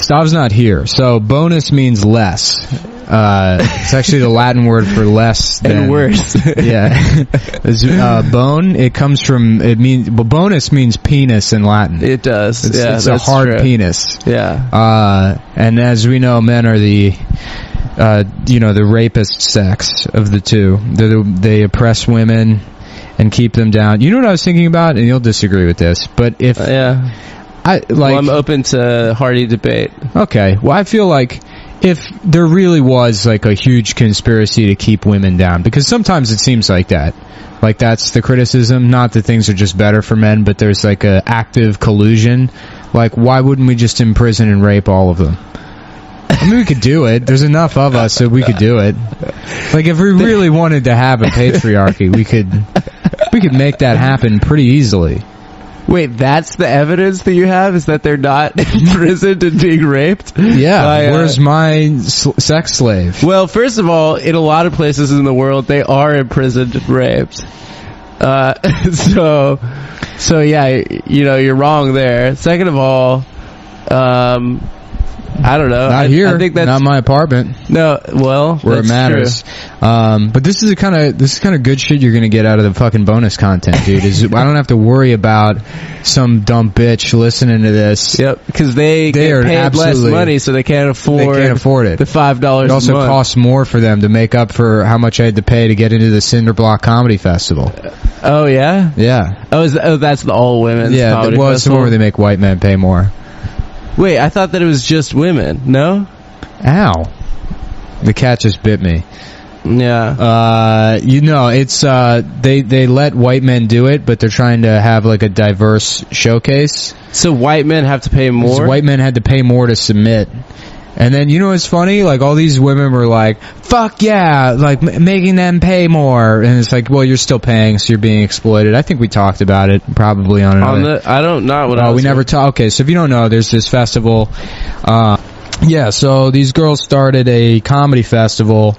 Stav's not here. So bonus means less. It's actually the Latin word for less than and worse. Yeah. Bone, it comes from, bonus means penis in Latin. It does. It's a hard penis. Yeah. And as we know, men are the rapist sex of the two. They oppress women and keep them down. You know what I was thinking about? And you'll disagree with this, but if I'm open to hearty debate. Okay. Well, I feel like if there really was like a huge conspiracy to keep women down, because sometimes it seems like that. Like that's the criticism, not that things are just better for men, but there's like a active collusion. Like why wouldn't we just imprison and rape all of them? I mean, we could do it. There's enough of us so we could do it. Like if we really wanted to have a patriarchy, we could make that happen pretty easily. Wait, that's the evidence that you have, is that they're not imprisoned and being raped? Yeah, where's my sex slave? Well, first of all, in a lot of places in the world, they are imprisoned and raped. So yeah, you're wrong there. Second of all, I don't know. Not here. I think that's not my apartment. No, well, where it matters. But this is kind of good shit you're gonna get out of the fucking bonus content, dude. I don't have to worry about some dumb bitch listening to this. Yep, because they get paid less money, so they can't afford it. The $5. It also costs more for them to make up for how much I had to pay to get into the Cinderblock Comedy Festival. Oh yeah, yeah. That's the all women's. Yeah, comedy well, festival? it's the one where they make white men pay more. Wait, I thought that it was just women. No? Ow. The cat just bit me. Yeah. It's, they let white men do it, but they're trying to have like a diverse showcase. So white men have to pay more? White men had to pay more to submit. And then, you know what's funny? Like, all these women were like, fuck yeah, like, making them pay more. And it's like, well, you're still paying, so you're being exploited. I think we talked about it, probably on another... I don't know what I was... we never talked... Okay, so if you don't know, there's this festival. So these girls started a comedy festival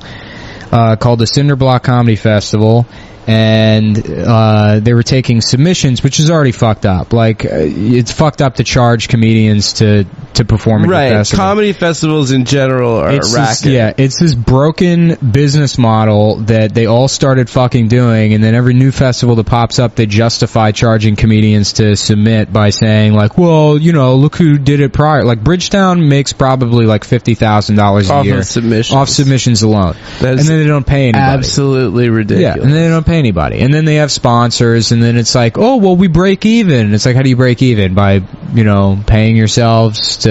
called the Cinderblock Comedy Festival. And they were taking submissions, which is already fucked up. Like, it's fucked up to charge comedians to perform at the festival. Comedy festivals in general are a racket. It's this broken business model that they all started fucking doing, and then every new festival that pops up, they justify charging comedians to submit by saying, like, well, look who did it prior. Like, Bridgetown makes probably like $50,000 a year. Off submissions alone. And then they don't pay anybody. Absolutely ridiculous. Yeah, and then they don't pay anybody. And then they have sponsors, and then it's like, oh, well, we break even. And it's like, how do you break even? By, paying yourselves to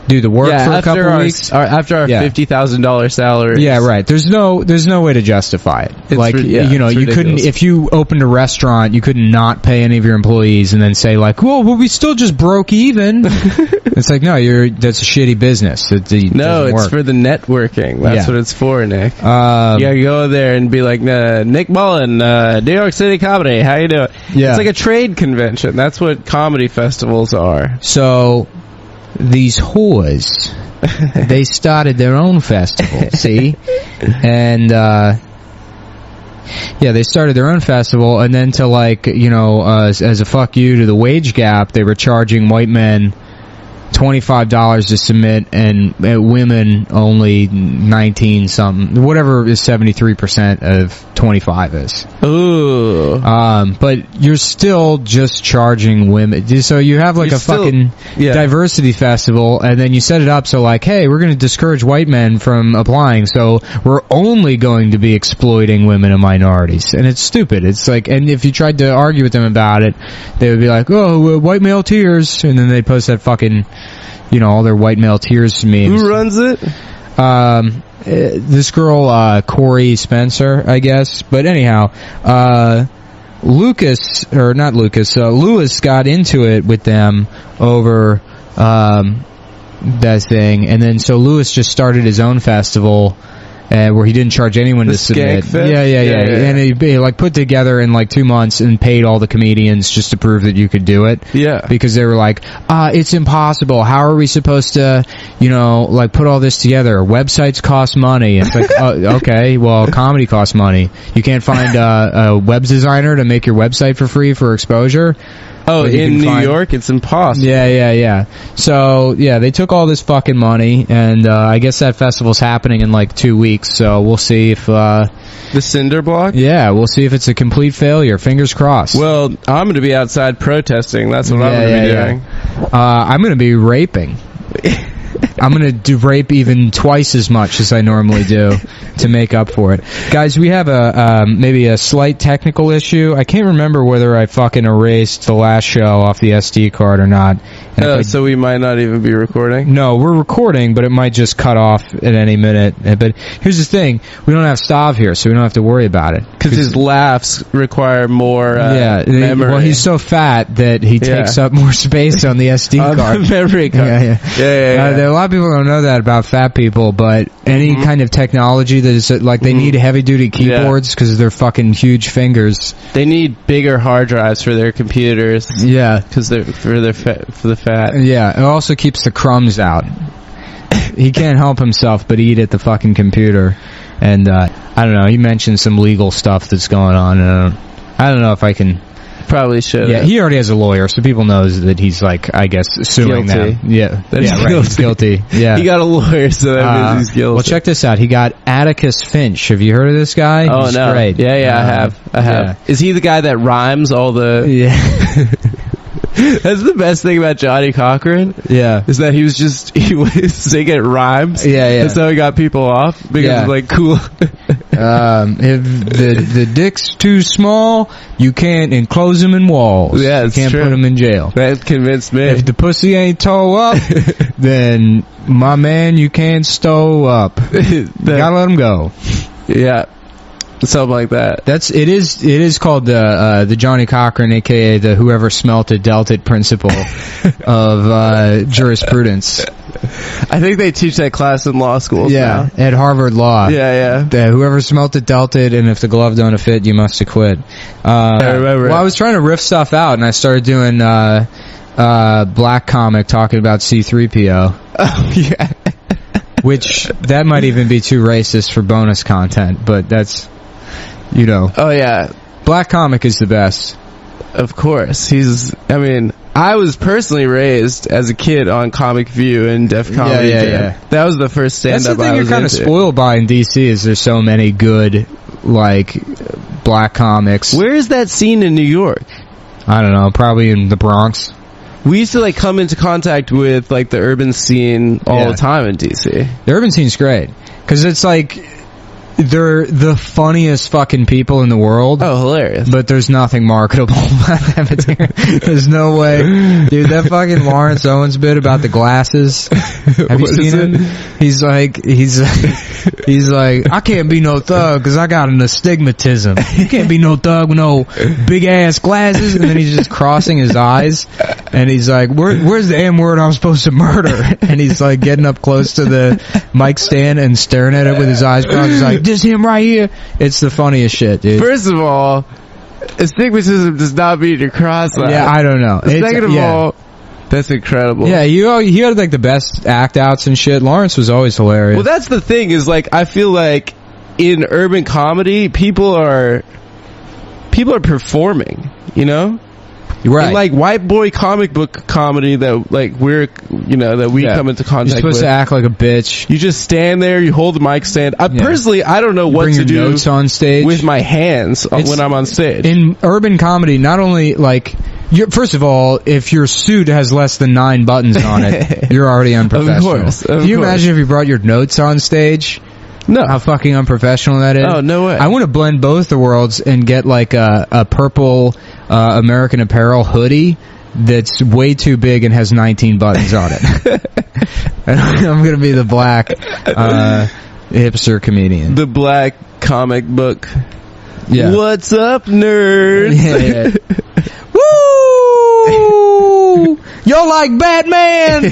do the work for a couple of weeks? After our $50,000 salary. Yeah, right. There's no way to justify it. You couldn't, if you opened a restaurant, you could not pay any of your employees and then say like, well, we still just broke even. It's like, no, that's a shitty business. No, it's for the networking. That's what it's for, Nick. You gotta go there and be like, Nick Mullen, New York City Comedy, how you doing? Yeah. It's like a trade convention. That's what comedy festivals are. So, these whores, they started their own festival, see? And, they started their own festival, and then to as a fuck you to the wage gap, they were charging white men $25 to submit, and women only 19 something, whatever is 73% of 25 is. Ooh. But you're still just charging women. So you have like fucking diversity festival, and then you set it up so like, hey, we're going to discourage white men from applying, so we're only going to be exploiting women and minorities. And it's stupid. It's like, and if you tried to argue with them about it, they would be like, oh, white male tears, and then they post that fucking, all their white male tears memes. Who runs it? This girl, Corey Spencer, I guess. But anyhow, Lewis got into it with them over that thing, and then so Lewis just started his own festival where he didn't charge anyone to submit. Yeah. And he like put together in like 2 months and paid all the comedians just to prove that you could do it. Yeah. Because they were like, it's impossible. How are we supposed to, like put all this together? Websites cost money. It's like, okay, well, comedy costs money. You can't find a web designer to make your website for free for exposure. Oh, in New York, it's impossible. Yeah. So, yeah, they took all this fucking money, and I guess that festival's happening in like 2 weeks, so we'll see if... the cinder block? Yeah, we'll see if it's a complete failure. Fingers crossed. Well, I'm going to be outside protesting. That's what I'm going to be doing. I'm going to be raping. I'm going to rape even twice as much as I normally do to make up for it. Guys, we have maybe a slight technical issue. I can't remember whether I fucking erased the last show off the SD card or not. So we might not even be recording? No, we're recording, but it might just cut off at any minute. But here's the thing. We don't have Stav here, so we don't have to worry about it. Because his laughs require more memory. Well, he's so fat that he takes up more space on the SD card. The memory card. Yeah. There are a lot of people who don't know that about fat people, but any kind of technology that is like they need heavy-duty keyboards because of their fucking huge fingers. They need bigger hard drives for their computers. Yeah, because they're for the fat. Yeah, it also keeps the crumbs out. He can't help himself but eat at the fucking computer. And I don't know. He mentioned some legal stuff that's going on. And I don't know if I can. Probably should. Yeah, he already has a lawyer, so people knows that he's like, I guess, suing guilty. them. Yeah, right. He's guilty. Yeah, he got a lawyer, so that means he's guilty. Well, check this out. He got Atticus Finch. Have you heard of this guy? Oh, he's no. Great. Yeah, I have. Yeah. Is he the guy that rhymes all the? Yeah. That's the best thing about Johnny Cochran. Yeah, is that he was singing rhymes. Yeah. That's how he got people off because it's like cool. If the dick's too small, you can't enclose him in walls. Yeah, you can't put him in jail. That convinced me. If the pussy ain't toe up, then my man, you can't stow up. Gotta let him go. Yeah. Something like that. It is called the Johnny Cochran, aka the whoever smelt it dealt it principle of jurisprudence. I think they teach that class in law schools. Yeah, at Harvard Law. Yeah. Whoever smelt it dealt it, and if the glove don't fit, you must acquit. I remember. Well, I was trying to riff stuff out, and I started doing Black Comic talking about C-3PO. Oh yeah. Which that might even be too racist for bonus content, but that's. You know. Oh, yeah. Black Comic is the best. Of course. I was personally raised as a kid on Comic View and Def Comedy. Yeah. That was the first stand-up I was into. That's the thing you're kind of spoiled by in DC is there's so many good, like, black comics. Where is that scene in New York? I don't know. Probably in the Bronx. We used to, like, come into contact with, like, the urban scene all the time in DC. The urban scene's great. Because it's like... They're the funniest fucking people in the world. Oh, hilarious. But there's nothing marketable about them. There's no way. Dude, that fucking Lawrence Owens bit about the glasses. Have you seen it? He's like, I can't be no thug because I got an astigmatism. You can't be no thug with no big ass glasses. And then he's just crossing his eyes. And he's like, where's the M word I'm supposed to murder? And he's like getting up close to the mic stand and staring at it with his eyes crossed. He's like, this him right here. It's the funniest shit, dude. First of all, astigmatism does not mean you're cross-eyed. Yeah, I don't know. Second of all, that's incredible. Yeah, he had like the best act-outs and shit. Lawrence was always hilarious. Well, that's the thing is like I feel like in urban comedy, people are performing, you know? Right. And like white boy comic book comedy that like we come into contact with. You're supposed to act like a bitch. You just stand there, you hold the mic stand. Personally, I don't know what to do notes on stage with my hands when I'm on stage. In urban comedy, not only like first of all, if your suit has less than 9 buttons on it, you're already unprofessional. Of course. Can you imagine if you brought your notes on stage? No. How fucking unprofessional that is. Oh, no way. I want to blend both the worlds and get like a purple American Apparel hoodie that's way too big and has 19 buttons on it. And I'm going to be the black hipster comedian. The black comic book. Yeah. What's up, nerds? Yeah. Woo! Y'all like Batman?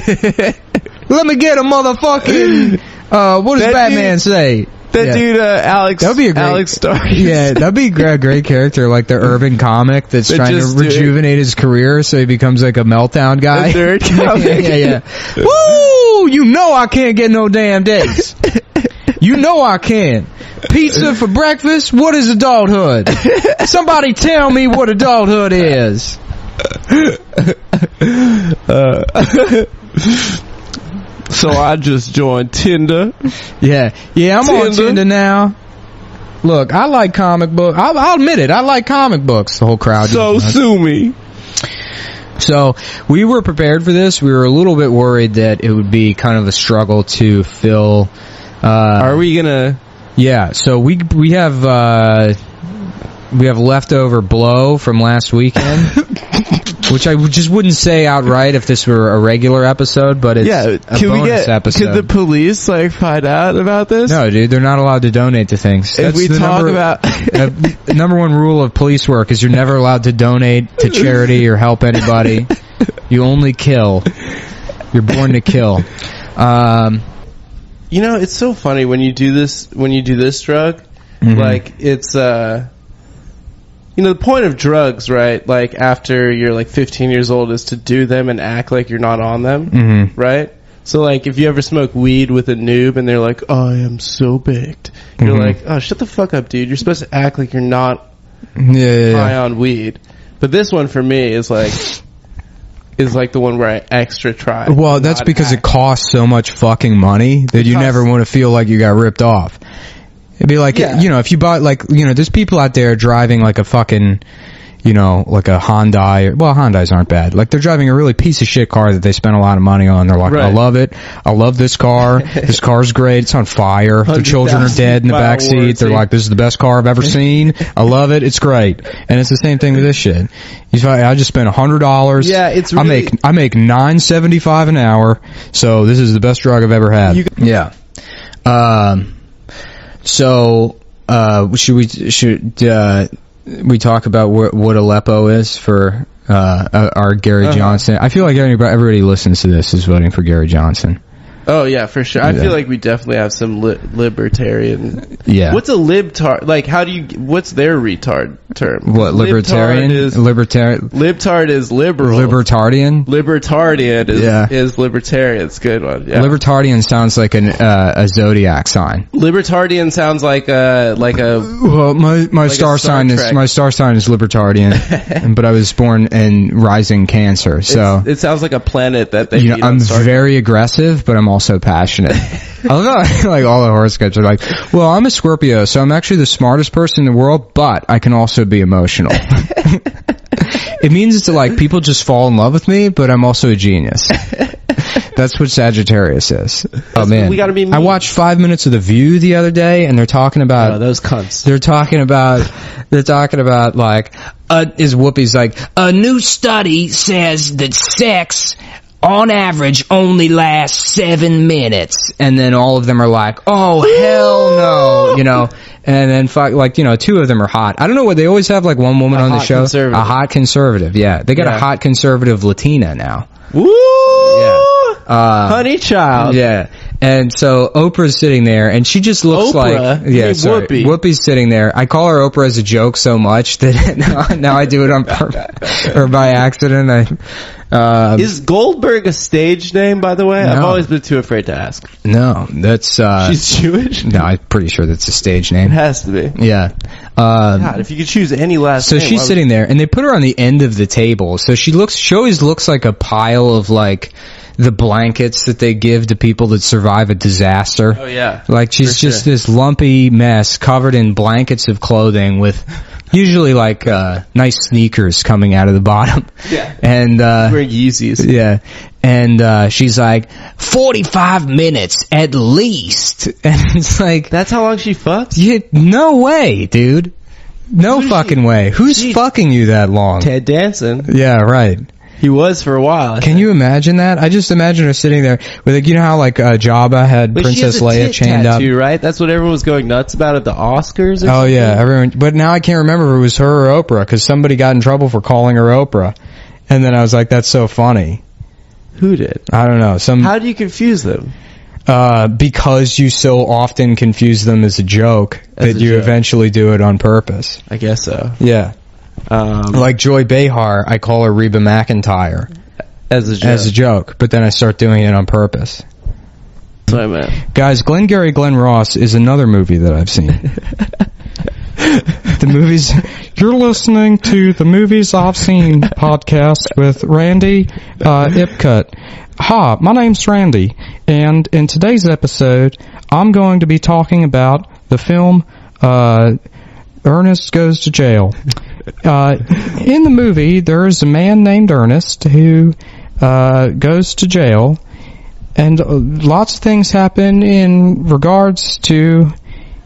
Let me get a motherfucking... what does Batman say? That dude, Alex. That'd be a great, Alex Starr. Yeah, that'd be a great character, like the urban comic that's trying to rejuvenate his career, so he becomes like a meltdown guy. The third comic. Yeah. Woo! You know I can't get no damn days. You know I can. Pizza for breakfast? What is adulthood? Somebody tell me what adulthood is. So I just joined Tinder. Yeah, I'm on Tinder now. Look, I like comic books. I'll admit it. I like comic books. The whole crowd. So sue me. So we were prepared for this. We were a little bit worried that it would be kind of a struggle to fill. Are we gonna? Yeah. So we have leftover blow from last weekend, which I just wouldn't say outright if this were a regular episode, but it's a bonus episode. Could the police find out about this? No, dude, they're not allowed to donate to things. If we talk about number one rule of police work is you're never allowed to donate to charity or help anybody. You only kill. You're born to kill. It's so funny when you do this drug, it's the point of drugs, right? Like, after you're 15 years old is to do them and act like you're not on them, right? So, if you ever smoke weed with a noob and they're like, oh, I am so baked. You're like, oh, shut the fuck up, dude. You're supposed to act like you're not high on weed. But this one, for me, is the one where I extra try. Well, that's because it costs so much fucking money that you never want to feel like you got ripped off. It'd be like, if you bought, there's people out there driving a fucking, like a Hyundai. Well, Hyundais aren't bad. They're driving a really piece of shit car that they spent a lot of money on. They're like, I love it. I love this car. This car's great. It's on fire. The children are dead in the back seat. They're like, this is the best car I've ever seen. I love it. It's great. And it's the same thing with this shit. I just spent $100. Yeah, it's really... I make $9.75 an hour. So this is the best drug I've ever had. So, should we talk about what Aleppo is for our Gary Johnson? I feel like everybody listens to this is voting for Gary Johnson. Oh, yeah, for sure. I feel like we definitely have some libertarian... Yeah. What's a libtard? What's their retard term? What, libertarian? Libtard is liberal. Libertarian? Libertarian is libertarian. It's a good one, yeah. Libertarian sounds like a zodiac sign. Libertarian sounds like a... Well, my star sign is libertarian, but I was born in rising Cancer, so... It sounds like a planet that they... I'm very aggressive, but I'm also passionate. I love how, all the horoscopes are well, I'm a Scorpio, so I'm actually the smartest person in the world, but I can also be emotional. It means it's people just fall in love with me, but I'm also a genius. That's what Sagittarius is. Oh, man. We gotta be mean. I watched 5 minutes of The View the other day, and they're talking about... those cunts. They're talking about, is Whoopi's a new study says that sex... on average only lasts 7 minutes, and then all of them are like, oh hell no, and then two of them are hot. I don't know what they always have one woman on the show, a hot conservative. Yeah, they got a hot conservative Latina now. Woo! Yeah. Honey child. Yeah. And so Oprah's sitting there, and she just looks Whoopi's sitting there. I call her Oprah as a joke so much that now I do it on purpose or by accident. Is Goldberg a stage name, by the way? No. I've always been too afraid to ask. No, that's... she's Jewish? No, I'm pretty sure that's a stage name. It has to be. Yeah. God, if you could choose any last name... So she's sitting there, and they put her on the end of the table. So she always looks like a pile of, the blankets that they give to people that survive a disaster. Oh, yeah. She's just this lumpy mess covered in blankets of clothing with... usually nice sneakers coming out of the bottom. Yeah. And wearing Yeezys. Yeah. And she's 45 minutes at least. And it's that's how long she fucks? Yeah, no way, dude. No fucking way. Who's fucking you that long? Ted Danson. Yeah, right. He was for a while. Can you imagine that? I just imagine her sitting there with, how Jabba had Princess Leia chained tattoo, up, right? That's what everyone was going nuts about at the Oscars. Or something? Yeah, everyone. But now I can't remember if it was her or Oprah because somebody got in trouble for calling her Oprah, and then I was like, "That's so funny." Who did? I don't know. How do you confuse them? Because you so often confuse them as a joke that you eventually do it on purpose. I guess so. Yeah. Joy Behar, I call her Reba McEntire as a joke, but then I start doing it on purpose. That's what I meant. Guys, Glengarry Glen Ross is another movie that I've seen. the movies. You're listening to the Movies I've Seen podcast with Randy Ipcut. Hi, my name's Randy, and in today's episode, I'm going to be talking about the film Ernest Goes to Jail. In the movie, there is a man named Ernest who goes to jail, and lots of things happen in regards to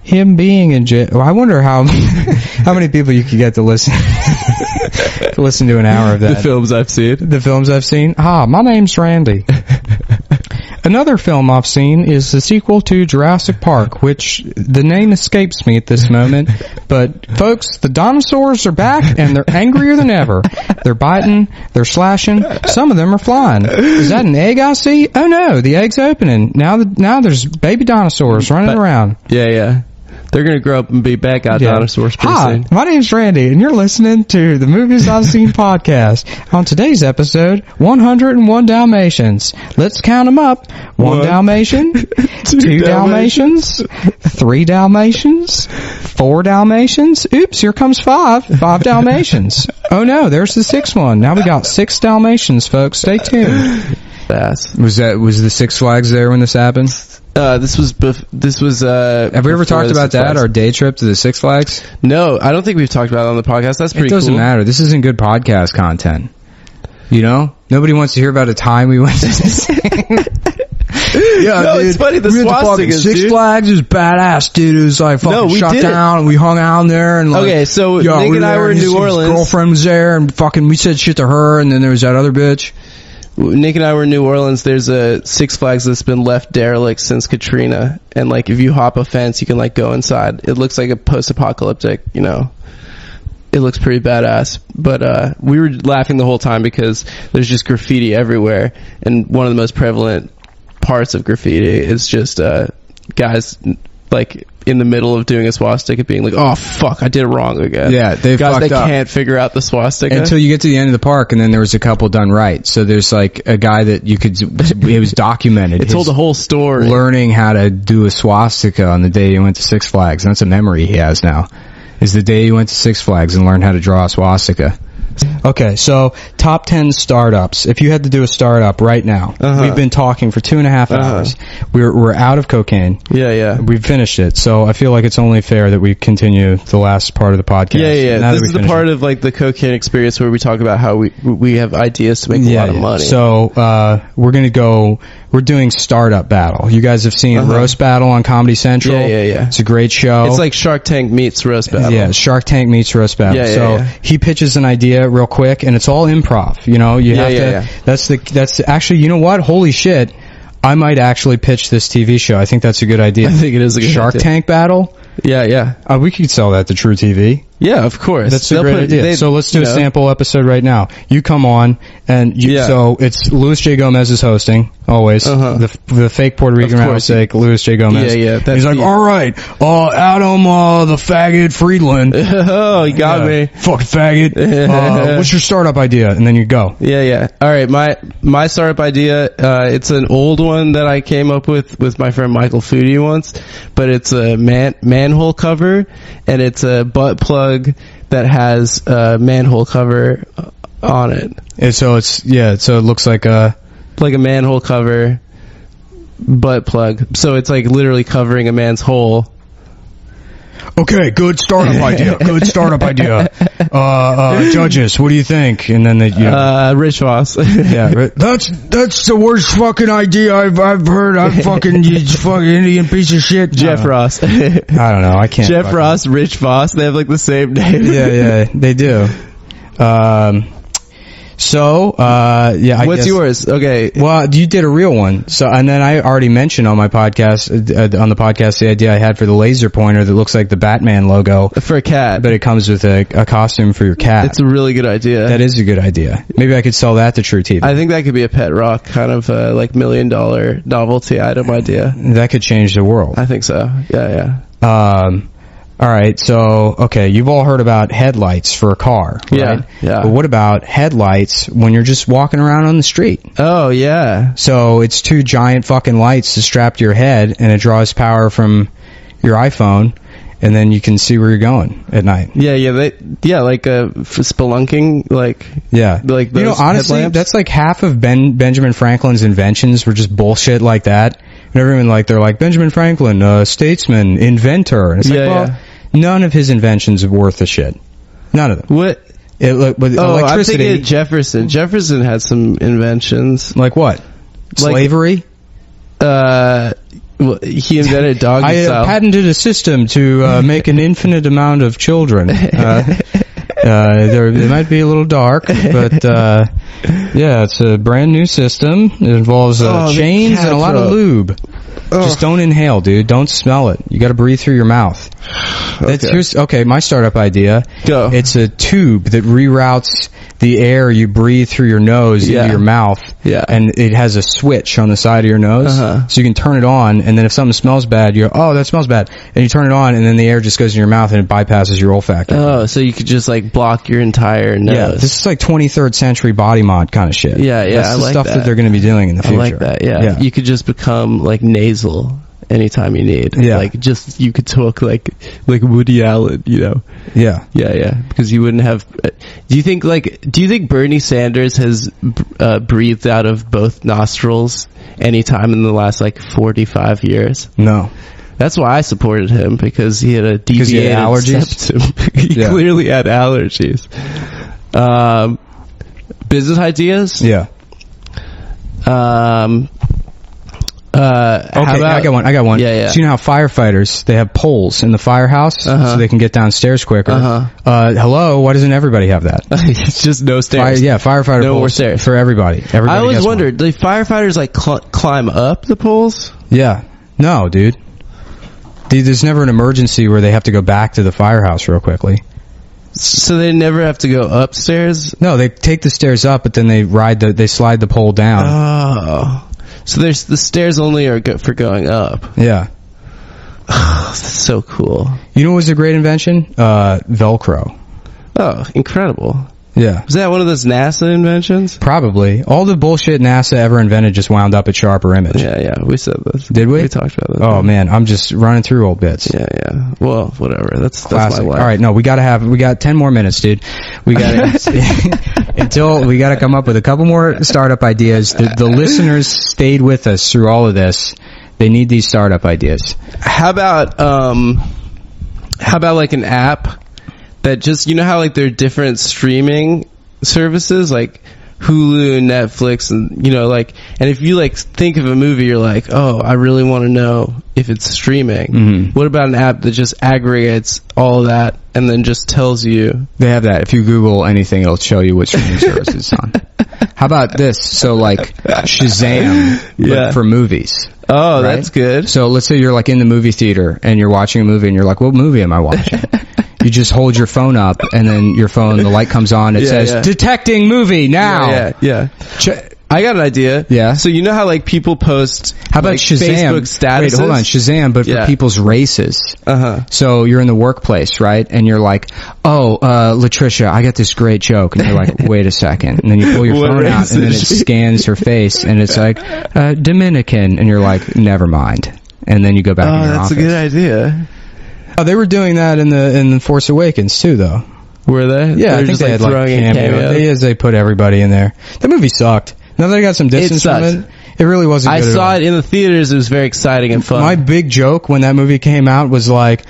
him being in jail. I wonder how many people you could get to listen to an hour of that. The films I've seen. Hi, my name's Randy. Another film I've seen is the sequel to Jurassic Park, which the name escapes me at this moment. But, folks, the dinosaurs are back, and they're angrier than ever. They're biting, they're slashing, some of them are flying. Is that an egg I see? Oh no, the egg's opening. Now there's baby dinosaurs running around. Yeah. They're going to grow up and be back out dinosaurs pretty soon. My name's Randy, and you're listening to the Movies I've Seen podcast. On today's episode, 101 Dalmatians. Let's count them up. 1 Dalmatian, 2 Dalmatians, 3 Dalmatians, 4 Dalmatians. Oops, here comes 5. 5 Dalmatians. Oh no, there's the 6th one. Now we got 6 Dalmatians, folks. Stay tuned. Was the Six Flags there when this happened? This was. Have we ever talked about that? Our day trip to the Six Flags? No, I don't think we've talked about it on the podcast. That's pretty cool. It doesn't matter. This isn't good podcast content. You know? Nobody wants to hear about a time we went to the Yeah, no, dude. It's funny. The swastikas, Six Flags is badass, dude. It was like fucking shut down, and we hung out in there. And like, okay, so Nick and I were in New Orleans. His girlfriend was there, and fucking we said shit to her, and then there was that other bitch. Nick and I were in New Orleans. There's a Six Flags that's been left derelict since Katrina, and like if you hop a fence, you can like go inside. It looks like a post-apocalyptic, you know. It looks pretty badass. But we were laughing the whole time because there's just graffiti everywhere, and one of the most prevalent parts of graffiti is just guys like in the middle of doing a swastika being like, oh fuck, I did it wrong again. Yeah, they can't figure out the swastika until you get to the end of the park, and then there was a couple done right. So there's like a guy that you could, it was documented. It told the whole story, learning how to do a swastika on the day he went to Six Flags. And that's a memory he has now, is the day he went to Six Flags and learned how to draw a swastika. Okay, so top 10 startups. If you had to do a startup right now, we've been talking for 2.5 hours. We're out of cocaine. Yeah. We've finished it, so I feel like it's only fair that we continue the last part of the podcast. Yeah. This is the part of like the cocaine experience where we talk about how we have ideas to make a lot of money. So we're doing Startup Battle. You guys have seen Roast Battle on Comedy Central. Yeah. It's a great show. It's like Shark Tank meets Roast Battle. Yeah, Shark Tank meets Roast Battle. So he pitches an idea real quick, and it's all improv. You know, you have to. That's actually, you know what? Holy shit! I might actually pitch this TV show. I think that's a good idea. I think it is a good Shark idea. Tank Battle. Yeah. We could sell that to True TV. Yeah, of course. That's a great idea. So let's do a sample episode right now. You come on, and so it's Louis J. Gomez is hosting, always. The fake Puerto Rican namesake, Louis J. Gomez. Yeah. He's like, all right, Adam, the faggot Friedland. Oh, you got me. Fucking faggot. What's your startup idea? And then you go. Yeah. All right, my startup idea, it's an old one that I came up with my friend Michael Foodie once, but it's a manhole cover, and it's a butt plug that has a manhole cover on it. And so so it looks like a manhole cover butt plug. So it's like literally covering a man's hole. Okay, good startup idea. Judges, what do you think? And then Rich Voss. That's the worst fucking idea I've heard. I'm fucking you fucking Indian piece of shit. Jeff Ross. I don't know. I can't. Jeff Ross, Rich Voss. They have like the same name. Yeah, they do. What's yours? Okay. Well, you did a real one. So, and then I already mentioned on my podcast, the idea I had for the laser pointer that looks like the Batman logo. For a cat. But it comes with a costume for your cat. It's a really good idea. That is a good idea. Maybe I could sell that to True TV. I think that could be a pet rock, kind of like $1 million novelty item idea. That could change the world. I think so. Yeah. All right, so, okay, you've all heard about headlights for a car, right? Yeah. But what about headlights when you're just walking around on the street? Oh, yeah. So it's 2 giant fucking lights to strap to your head, and it draws power from your iPhone, and then you can see where you're going at night. Like spelunking, like like those honestly, headlamps. that's like half of Benjamin Franklin's inventions were just bullshit like that. And everyone they're like Benjamin Franklin, statesman, inventor. And it's none of his inventions are worth a shit. None of them. What? Electricity. I'm thinking of Jefferson. Jefferson had some inventions. Like what? Slavery? He invented doggy style. I patented a system to make an infinite amount of children. They might be a little dark, but it's a brand new system. It involves chains and a lot of lube. Just don't inhale, dude. Don't smell it. You got to breathe through your mouth. Okay, my startup idea. Go. It's a tube that reroutes the air you breathe through your nose into your mouth. Yeah. And it has a switch on the side of your nose. So you can turn it on, and then if something smells bad, you go, oh, that smells bad. And you turn it on, and then the air just goes in your mouth, and it bypasses your olfactory. Oh, so you could just block your entire nose. Yeah, this is like 23rd century body mod kind of shit. Yeah, That's the stuff that they're going to be doing in the future. I like that, yeah. You could just become nasal anytime you need. Yeah. You could talk like Woody Allen, Yeah. Yeah. Because you wouldn't have. Do you think Bernie Sanders has breathed out of both nostrils any time in the last 45 years? No. That's why I supported him, because he had a deviated septum. He clearly had allergies. Business ideas? Yeah. I got one. Yeah. So you know how firefighters, they have poles in the firehouse so they can get downstairs quicker. Hello, why doesn't everybody have that? It's just no stairs. Firefighter no poles more stairs for everybody. I always wondered, do firefighters climb up the poles? Yeah. No, dude. There's never an emergency where they have to go back to the firehouse real quickly. So they never have to go upstairs? No, they take the stairs up, but then they slide the pole down. Oh. So the stairs only are for going up. Yeah. That's so cool. You know what was a great invention? Velcro. Oh, incredible. Yeah. Was that one of those NASA inventions? Probably. All the bullshit NASA ever invented just wound up at Sharper Image. Yeah. We said this. Did we? We talked about this. Oh, man. I'm just running through old bits. Yeah. Well, whatever. That's classic. My life. All right. No, we got 10 more minutes, dude. We got to come up with a couple more startup ideas. The listeners stayed with us through all of this. They need these startup ideas. How about an app that just, how there are different streaming services like Hulu and Netflix, and and if you think of a movie, you're like, oh, I really want to know if it's streaming. Mm-hmm. What about an app that just aggregates all of that and then just tells you? They have that. If you Google anything, it'll show you what streaming service it's on. How about this? So Shazam, but for movies. Oh, right? That's good. So let's say you're in the movie theater and you're watching a movie and you're like, what movie am I watching? You just hold your phone up, and then the light comes on. It says, detecting movie now. Yeah. I got an idea. Yeah. So how people post how about Shazam? Facebook statuses? Wait, hold on, Shazam, but for people's races. So you're in the workplace, right? And you're like, oh, Latricia, I got this great joke. And you're like, wait a second. And then you pull your phone out, and then it scans her face, and it's like, Dominican. And you're like, never mind. And then you go back in your office. That's a good idea. Oh, they were doing that in the Force Awakens too, though. Were they? Yeah, I think they had cameos. They put everybody in there. That movie sucked. Now that I got some distance from it, it really wasn't good. I saw it in the theaters. It was very exciting and fun. My big joke when that movie came out was like,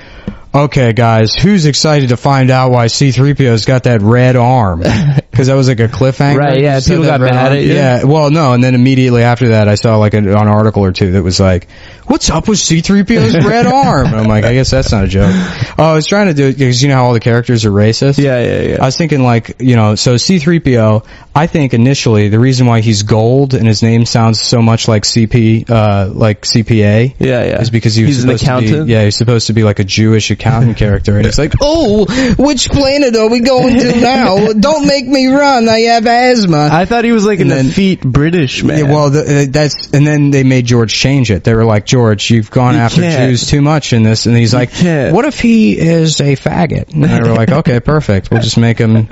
okay, guys, who's excited to find out why C-3PO's got that red arm? Because that was a cliffhanger. Right, yeah, people got mad at you. Yeah, well, no, and then immediately after that, I saw an article or two that was like, what's up with C-3PO's red arm? And I'm like, I guess that's not a joke. Oh, I was trying to do it because how all the characters are racist? Yeah. I was thinking so C-3PO, I think initially the reason why he's gold and his name sounds so much like CPA. Yeah. Is because he's an accountant? He's supposed to be a Jewish accountant character, and it's like, oh, which planet are we going to now? Don't make me run, I have asthma. I thought he was an effete British man. Yeah, well, and then they made George change it. They were like, George, you've gone after Jews too much in this, and he's like, what if he is a faggot? And they were like, okay, perfect, we'll just make him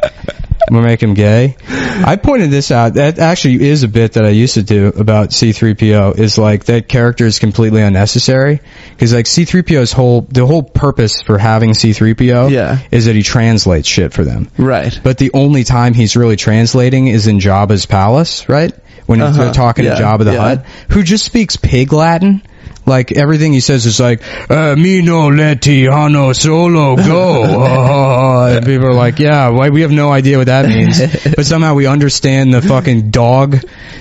We'll make him gay. I pointed this out. That actually is a bit that I used to do about C-3PO. Is like that character is completely unnecessary because like C-3PO's the whole purpose for having C-3PO is that he translates shit for them. Right. But the only time he's really translating is in Jabba's palace, right? When he's talking to Jabba the Hutt, who just speaks pig Latin. Like, everything he says is like, me no leti hano solo go. And people are like, yeah, we have no idea what that means. But somehow we understand the fucking dog,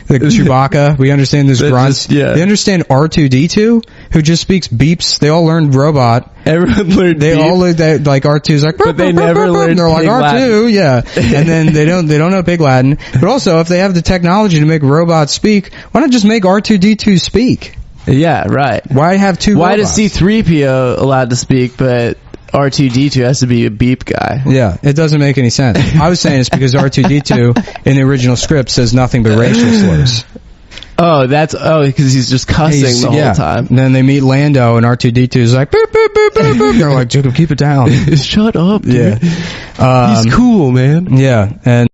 the Chewbacca. We understand those grunts. They understand R2-D2, who just speaks beeps. They all learned robot. Everyone learned They all learned that, like, R2's like, but they never learned and they're like, R2, yeah. And then they don't know pig Latin. But also, if they have the technology to make robots speak, why not just make R2-D2 speak? Yeah, right. Why have two Why robots? does C-3PO allowed to speak, but R2-D2 has to be a beep guy? Yeah, it doesn't make any sense. I was saying it's because R2-D2 in the original script says nothing but racial slurs. Oh, because he's just cussing the whole time. And then they meet Lando and R2-D2 is like, boop, boop, boop, boop, boop. They're like, Jacob, keep it down. Shut up, dude. Yeah. He's cool, man. Yeah, and